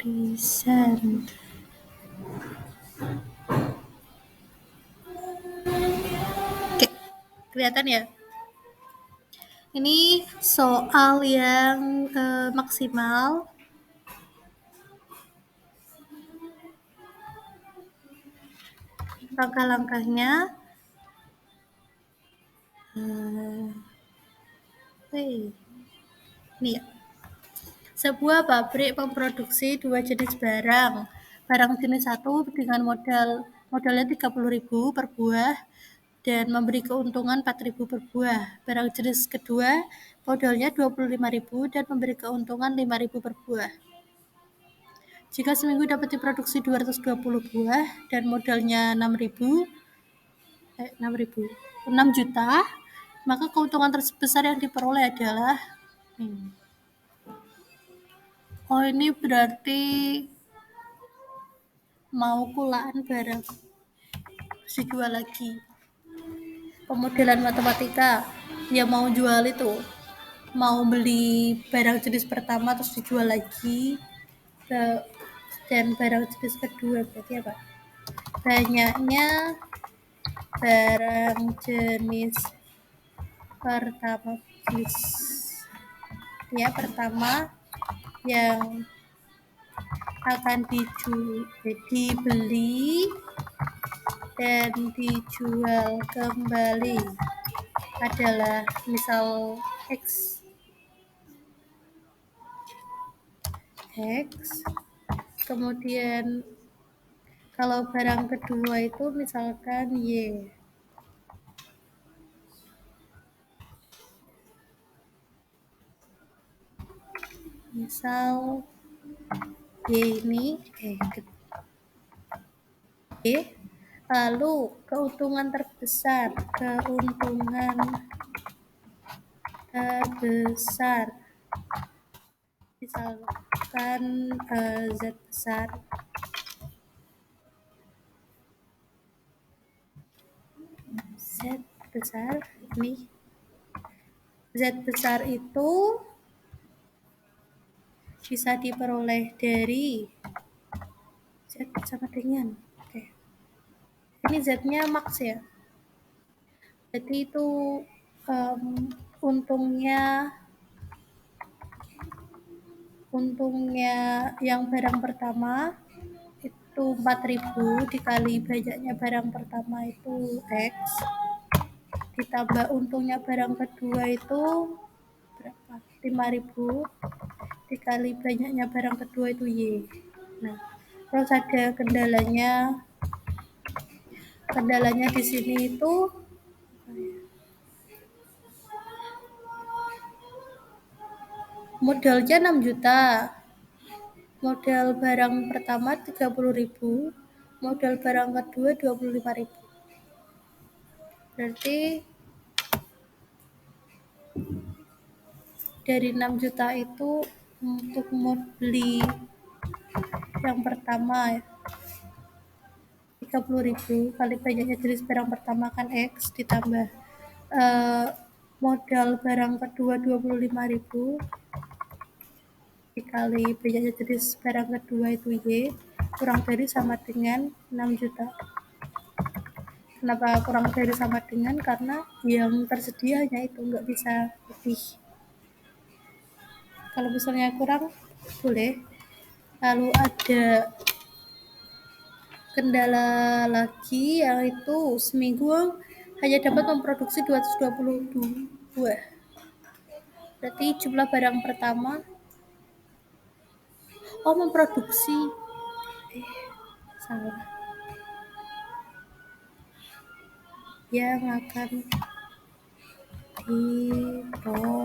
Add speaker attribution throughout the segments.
Speaker 1: desain. Oke, kelihatan ya? Ini soal yang maksimal. Langkah-langkahnya. Ini ya. Sebuah pabrik memproduksi dua jenis barang. Barang jenis satu dengan modalnya 30.000 per buah dan memberi keuntungan 4.000 per buah. Barang jenis kedua modalnya 25.000 dan memberi keuntungan 5.000 per buah. Jika seminggu dapat diproduksi 220 buah dan modalnya 6 juta, maka keuntungan terbesar yang diperoleh adalah ini berarti mau kulaan barang terus dijual lagi. Pemodelan matematika yang mau jual itu mau beli barang jenis pertama terus dijual lagi dan barang jenis kedua berarti apa? Banyaknya barang jenis pertama yang akan dibeli dan dijual kembali adalah misal X. Kemudian kalau barang kedua itu misalkan Y. Misal Y ini lalu keuntungan terbesar misalkan Z besar itu bisa diperoleh dari Z sama dengan ini Z-nya max ya, jadi itu untungnya yang barang pertama itu 4.000 dikali banyaknya barang pertama itu X ditambah untungnya barang kedua itu berapa? 5.000 dikali banyaknya barang kedua itu Y. Nah, terus ada kendalanya di sini itu modalnya 6 juta. Modal barang pertama 30.000, modal barang kedua 25.000. Berarti dari 6 juta itu untuk beli yang pertama 30.000 kali banyaknya jenis barang pertama kan X ditambah modal barang kedua 25.000 dikali banyaknya jenis barang kedua itu Y kurang dari sama dengan 6 juta. Kenapa kurang dari sama dengan? Karena yang tersedia hanya itu, nggak bisa lebih. Kalau misalnya kurang boleh. Lalu ada kendala lagi yaitu seminggu hanya dapat memproduksi 220 buah. Berarti jumlah barang pertama memproduksi salah yang akan diproduksi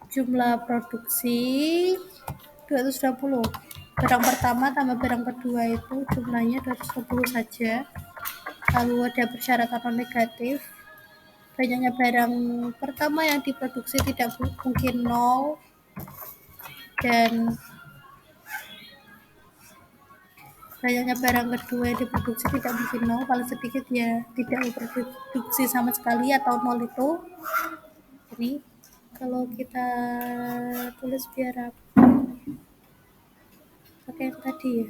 Speaker 1: jumlah produksi 220. Barang pertama tambah barang kedua itu jumlahnya 220 saja. Lalu ada persyaratan non negatif. Banyaknya barang pertama yang diproduksi tidak mungkin 0 dan banyaknya barang kedua yang diproduksi tidak mungkin nol, paling sedikit ya tidak diproduksi sama sekali atau nol itu. Ini kalau kita tulis biar apa? Pakai yang tadi ya.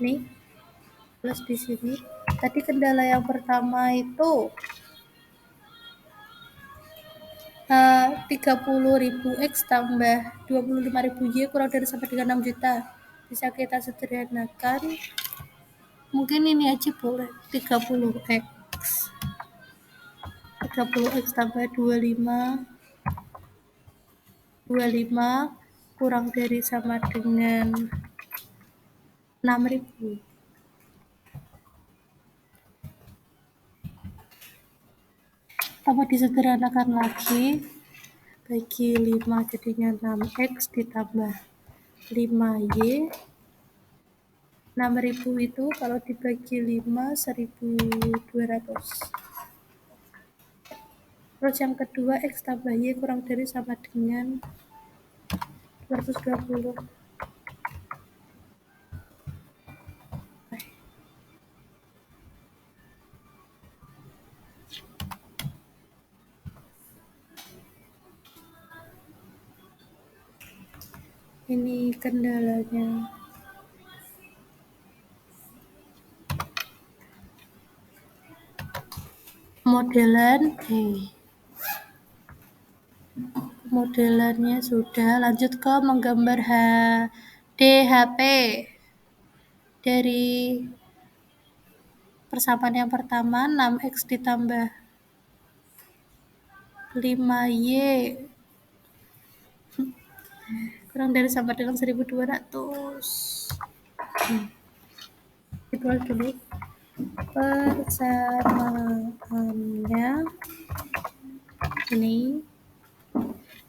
Speaker 1: Nih, plus di sini. Tadi kendala yang pertama itu 30.000 X tambah 25.000 Y kurang dari sama dengan 6 juta. Bisa kita sederhanakan. Mungkin ini aja boleh 30X. 30X tambah 25 kurang dari sama dengan 6.000. Tambah disederhanakan lagi, bagi 5 jadinya 6X ditambah 5Y. 6.000 itu kalau dibagi 5 1.200. Terus yang kedua X tambah Y kurang dari sama dengan 220. Ini kendalanya. Modelan modelannya sudah, lanjut ke menggambar DHP. Dari persamaan yang pertama 6X ditambah 5Y kurang dari sama dengan 1.200. Ditulis dulu persamaannya ini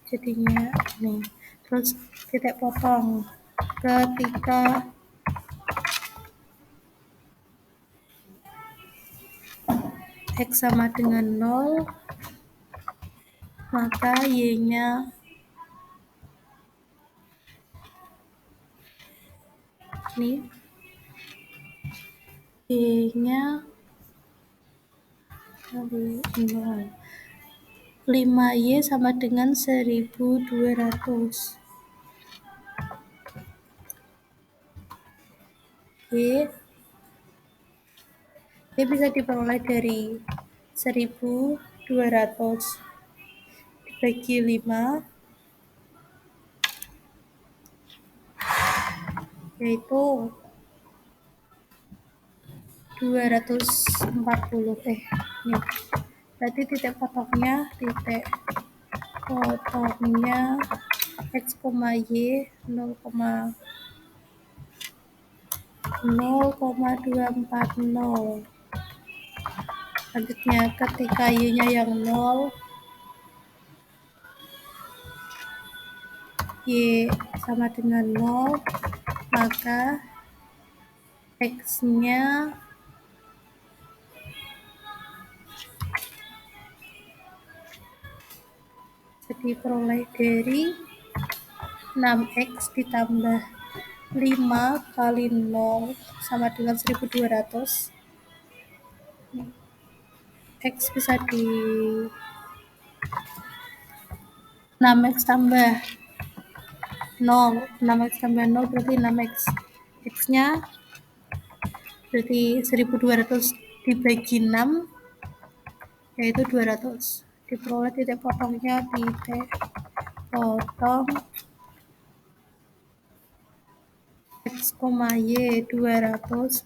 Speaker 1: jadinya ini, terus titik potong ketika X sama dengan 0 maka Y-nya ini Y-nya 0. 5Y sama dengan 1.200. Y bisa diperoleh dari 1.200 dibagi 5 yaitu 240. Nih, berarti titik potongnya X, Y 0,240. Selanjutnya ketika Y-nya yang 0, Y sama dengan 0, maka X-nya diperoleh dari 6X ditambah 5 kali 0 sama dengan 1.200. X bisa di 6X tambah 0. 6X tambah 0 berarti 6X. X-nya berarti 1.200 dibagi 6 yaitu 200. Diperoleh titik potongnya titik potong X, Y 200,0.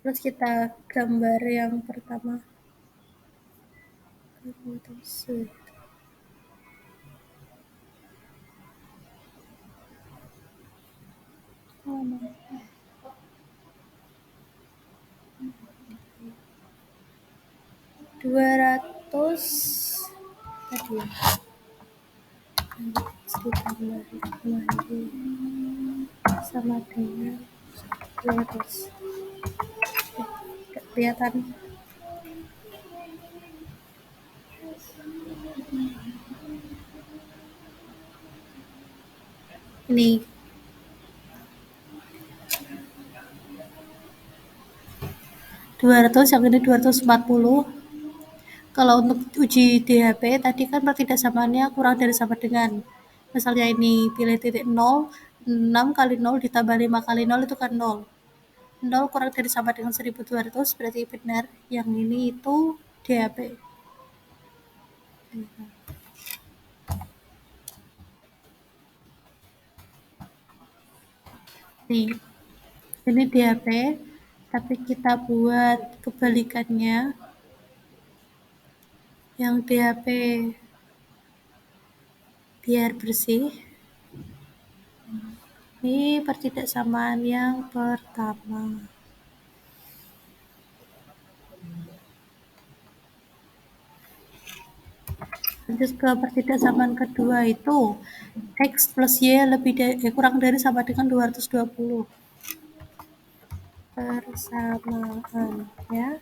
Speaker 1: Terus kita gambar yang pertama. Dua ratus tadi. ditambah 6 sama dengan 200. Gak kelihatan. Ini 200, yang ini 240. Kalau untuk uji DHP tadi kan pertidaksamannya kurang dari sama dengan, misalnya ini pilih titik 0, 6 kali 0 ditambah 5 kali 0 itu kan 0. 0 kurang dari sama dengan 1200 berarti benar yang ini itu DHP. Nih, ini DHP, tapi kita buat kebalikannya. Yang DHP biar bersih. Ini pertidaksamaan yang pertama. Lanjut ke pertidaksamaan kedua itu X plus Y kurang dari sama dengan 220. Persamaannya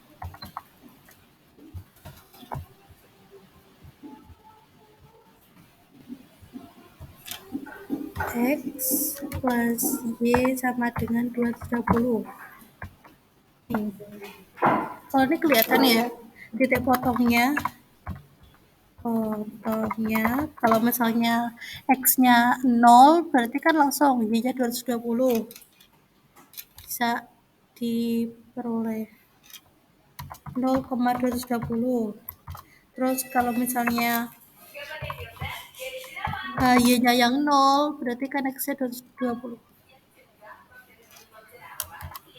Speaker 1: X plus Y sama dengan 220. Nih. Kalau ini kelihatan ya, titik potongnya. Kalau misalnya X-nya 0, berarti kan langsung Y-nya 220. Bisa diperoleh 0,220. Terus kalau misalnya Y-nya yang 0, berarti kan X-nya 220.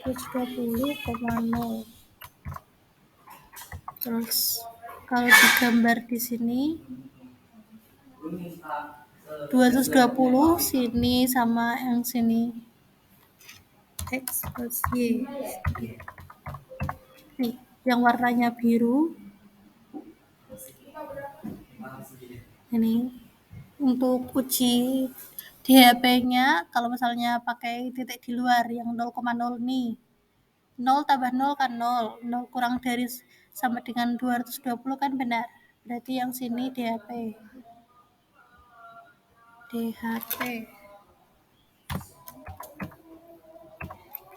Speaker 1: 220,0. Terus kalau digambar di sini 220 sini sama yang sini X plus Y. Nih, yang warnanya biru ini untuk uji DHP-nya kalau misalnya pakai titik di luar yang 0,0 nih. 0 tambah 0 kan 0. 0 kurang dari sama dengan 220 kan benar. Berarti yang sini DHP.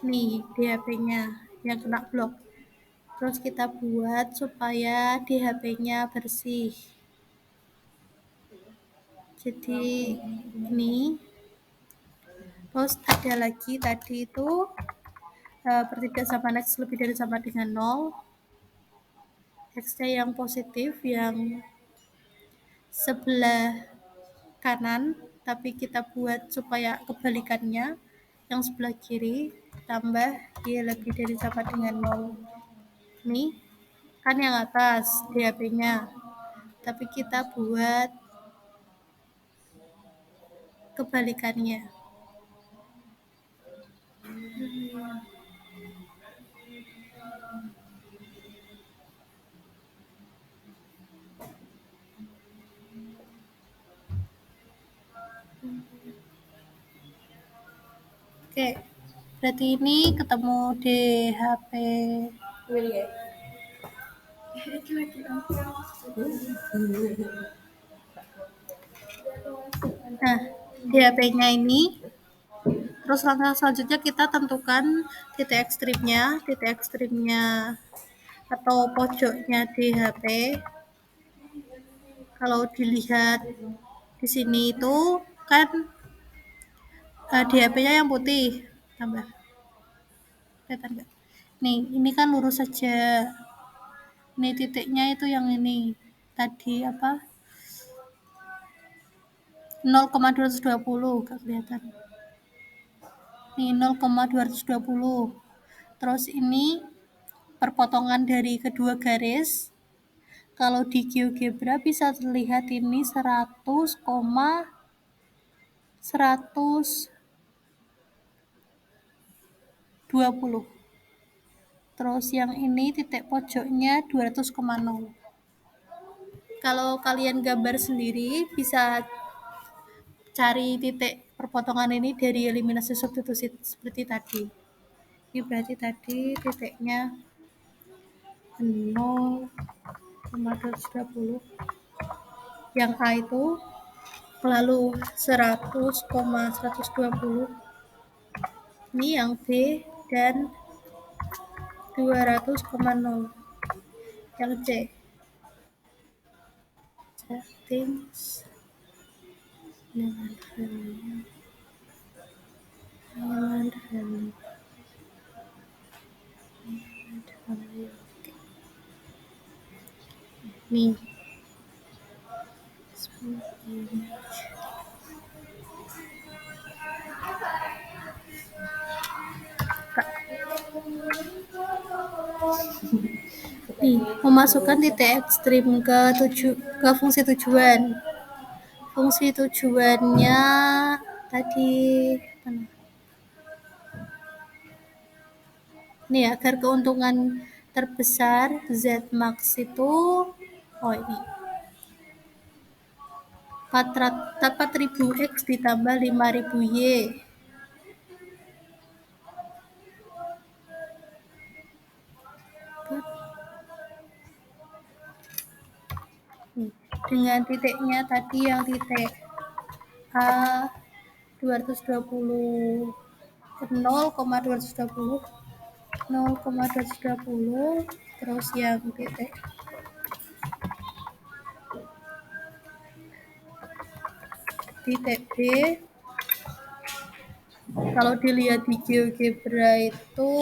Speaker 1: Nih DHP-nya yang kena blok. Terus kita buat supaya DHP-nya bersih. Jadi ini. Terus ada lagi tadi itu pertidaksamaan X lebih dari sama dengan 0. X-nya yang positif yang sebelah kanan, tapi kita buat supaya kebalikannya yang sebelah kiri tambah Y lebih dari sama dengan 0. Nih kan yang atas DHP-nya, tapi kita buat kebalikannya. Oke, berarti ini ketemu DHP. Nah, DHP-nya ini. Terus langkah selanjutnya kita tentukan titik ekstrimnya atau pojoknya DHP. Kalau dilihat di sini itu kan DHP-nya yang putih, tambah. Kelihatan nggak? Nih, ini kan lurus saja. Nih titiknya itu yang ini. Tadi apa? 0,220 gak kelihatan. Nih 0,220. Terus ini perpotongan dari kedua garis. Kalau di GeoGebra bisa terlihat ini 100,120. Terus yang ini titik pojoknya 200,0. Kalau kalian gambar sendiri bisa cari titik perpotongan ini dari eliminasi substitusi seperti tadi. Ini berarti tadi titiknya 0,220, yang A itu, lalu 100,120, ini yang B, dan 200,0 yang C. Settings dengan value nih nih memasukkan titik ekstrim ke fungsi tujuan. Fungsi tujuannya tadi nih agar keuntungan terbesar Z max itu ini 4000 X ditambah 5000 Y. Dengan titiknya tadi yang titik A 220 0,220 terus yang titik B, kalau dilihat di GeoGebra itu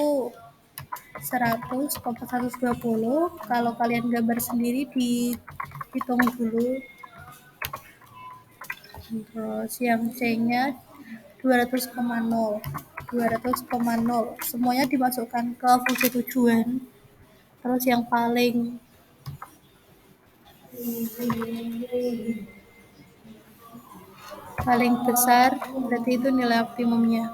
Speaker 1: 100,120. Kalau kalian gambar sendiri dihitung dulu. Terus yang C-nya 200,0. Semuanya dimasukkan ke fungsi tujuan. Terus yang paling besar berarti itu nilai optimumnya.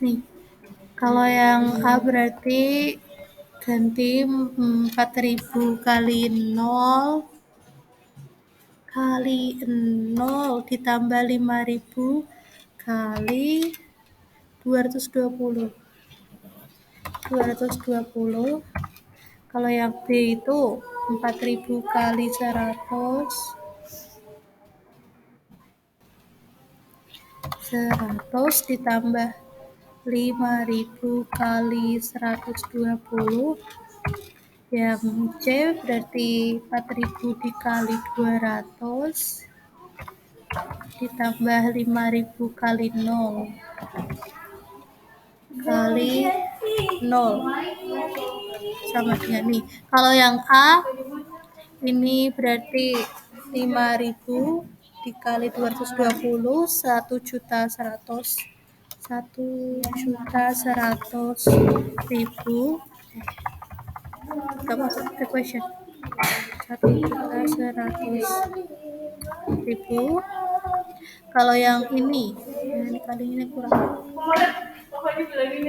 Speaker 1: Nih, kalau yang A berarti ganti 4000 kali 0 ditambah 5000 kali 220. Kalau yang B itu 4000 kali 100 ditambah 5000 kali 120. Yang C berarti 4000 dikali 200 ditambah 5000 kali 0 kali 0 sama dengan nih. Kalau yang A ini berarti 5000 dikali 220 1.100.000. Kita masuk ke question. 1.100.000. Kalau yang ini kali ini kurang.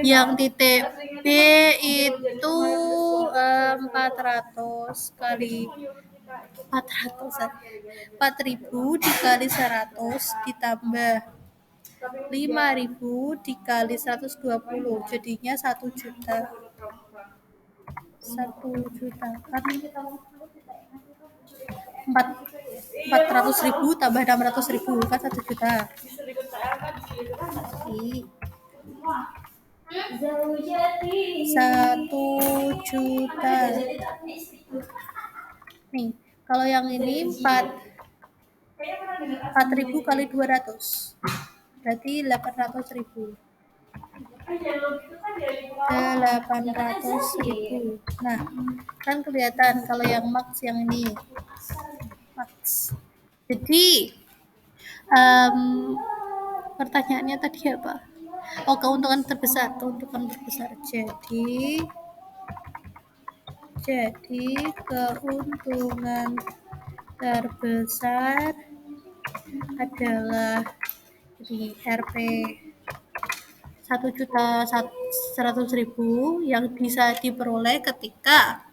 Speaker 1: Yang titik B itu 400 kali 4000 dikali 100 ditambah 5000 dikali 120, jadinya 1 juta. 1 juta kan 400.000 tambah 600.000 kan 1 juta. 1 juta. Nih, kalau yang ini 4.000 kali 200 berarti 800.000. 800.000. Nah, kan kelihatan kalau yang max yang ini. Max. Jadi pertanyaannya tadi apa? Oh, keuntungan terbesar. Jadi keuntungan terbesar adalah Jadi Rp 1.100.000 yang bisa diperoleh ketika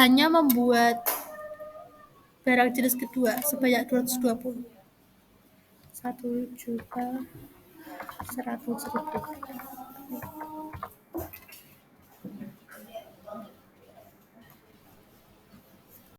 Speaker 1: hanya membuat barang jenis kedua sebanyak 220. 1.100.000.